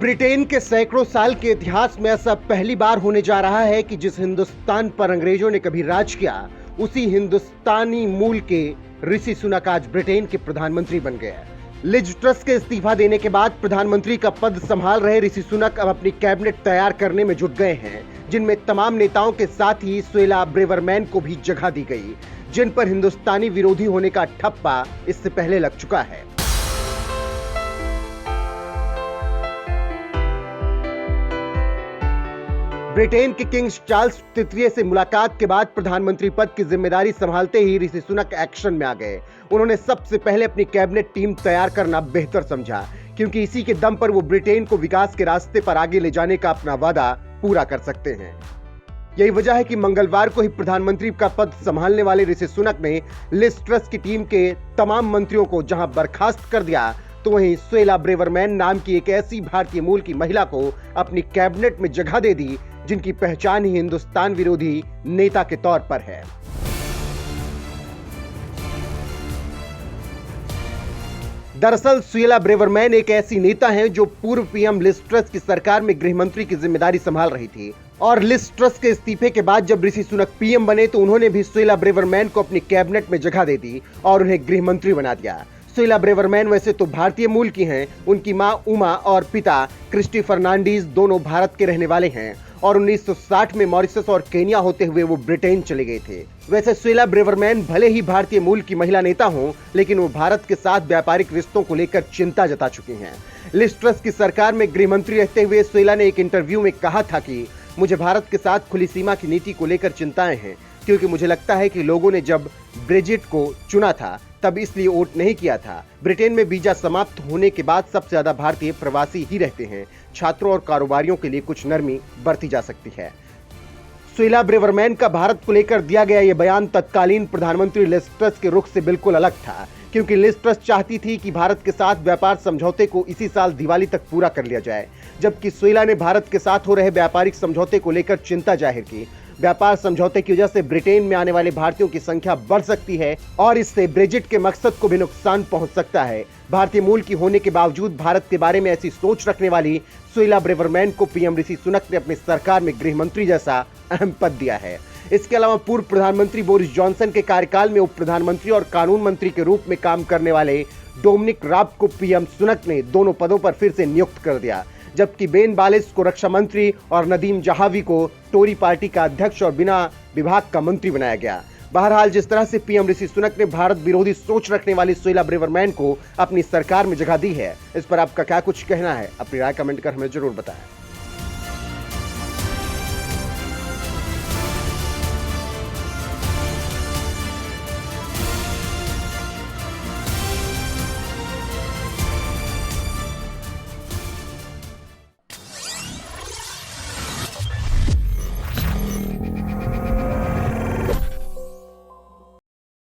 Britain के सैकड़ों साल के इतिहास में ऐसा पहली बार होने जा रहा है कि जिस हिंदुस्तान पर अंग्रेजों ने कभी राज किया, उसी हिंदुस्तानी मूल के ऋषि सुनक आज ब्रिटेन के प्रधानमंत्री बन गए हैं। लिज ट्रस के इस्तीफा देने के बाद प्रधानमंत्री का पद संभाल रहे ऋषि सुनक अब अपनी कैबिनेट तैयार करने में जुट गए हैं, जिनमें तमाम नेताओं के साथ ही सुएला ब्रेवरमैन को भी जगह दी गई, जिन पर हिंदुस्तानी विरोधी होने का ठप्पा इससे पहले लग चुका है। ब्रिटेन के किंग चार्ल्स तृतीय से मुलाकात के बाद प्रधानमंत्री पद की जिम्मेदारी संभालते ही ऋषि सुनक एक्शन में आ गए। उन्होंने सबसे पहले अपनी कैबिनेट टीम तैयार करना बेहतर समझा, क्योंकि इसी के दम पर वो ब्रिटेन को विकास के रास्ते पर आगे ले जाने का अपना वादा पूरा कर सकते हैं। यही वजह है कि मंगलवार को ही प्रधानमंत्री का पद संभालने वाले ऋषि सुनक ने लिज ट्रस की टीम के तमाम मंत्रियों को जहां बर्खास्त कर दिया, तो वहीं सुएला ब्रेवरमैन नाम की एक ऐसी भारतीय मूल की महिला को अपनी कैबिनेट में जगह दे दी, जिनकी पहचान ही हिंदुस्तान विरोधी नेता के तौर पर है। दरअसल सुएला ब्रेवरमैन एक ऐसी नेता हैं जो पूर्व पीएम लिज ट्रस की सरकार में गृह मंत्री की जिम्मेदारी संभाल रही थी, और लिज ट्रस के इस्तीफे के बाद जब ऋषि सुनक पीएम बने तो उन्होंने भी सुएला ब्रेवरमैन को अपनी कैबिनेट में जगह दे दी और उन्हें गृह मंत्री बना दिया। सुएला ब्रेवरमैन वैसे तो भारतीय मूल की हैं, उनकी मां उमा और पिता क्रिस्टी फर्नांडीज दोनों भारत के रहने वाले हैं और 1960 में मॉरिशस और केन्या होते हुए वो ब्रिटेन चले गए थे। वैसे सुएला ब्रेवरमैन भले ही भारतीय मूल की महिला नेता हों, लेकिन वो भारत के साथ व्यापारिक रिश्तों को लेकर चिंता जता चुकी हैं। लिज ट्रस की सरकार में गृह मंत्री रहते हुए सुएला ने एक इंटरव्यू में कहा था कि मुझे भारत के साथ खुली सीमा की नीति को लेकर चिंताएं हैं, क्योंकि मुझे लगता है कि लोगों ने जब ब्रेक्जिट को चुना था तब इसलिए वोट नहीं किया था। ब्रिटेन में वीजा समाप्त होने के बाद सबसे ज्यादा भारतीय प्रवासी ही रहते हैं। छात्रों और कारोबारियों के लिए कुछ नरमी बरती जा सकती है। सुएला ब्रेवरमैन का भारत को लेकर दिया गया यह बयान तत्कालीन प्रधानमंत्री लिज ट्रस के रुख से बिल्कुल अलग था, क्योंकि लिज ट्रस चाहती थी कि भारत के साथ व्यापार समझौते को इसी साल दिवाली तक पूरा कर लिया जाए, जबकि सुएला ने भारत के साथ हो रहे व्यापारिक समझौते को लेकर चिंता जाहिर की। व्यापार समझौते की वजह से ब्रिटेन में आने वाले भारतीयों की संख्या बढ़ सकती है और इससे ब्रेक्जिट के मकसद को भी नुकसान पहुंच सकता है। भारतीय मूल की होने के बावजूद भारत के बारे में ऐसी सोच रखने वाली सुएला ब्रेवरमैन को पीएम ऋषि सुनक ने अपनी सरकार में गृह मंत्री जैसा अहम पद दिया है। इसके अलावा पूर्व प्रधानमंत्री बोरिस जॉनसन के कार्यकाल में उप प्रधानमंत्री और कानून मंत्री के रूप में काम करने वाले डोमिनिक राब को पीएम सुनक ने दोनों पदों पर फिर से नियुक्त कर दिया, जबकि बेन बालिस को रक्षा मंत्री और नदीम जहावी को टोरी पार्टी का अध्यक्ष और बिना विभाग का मंत्री बनाया गया। बहरहाल जिस तरह से पीएम ऋषि सुनक ने भारत विरोधी सोच रखने वाली सुएला ब्रेवरमैन को अपनी सरकार में जगह दी है, इस पर आपका क्या कुछ कहना है? अपनी राय कमेंट कर हमें जरूर बताएं।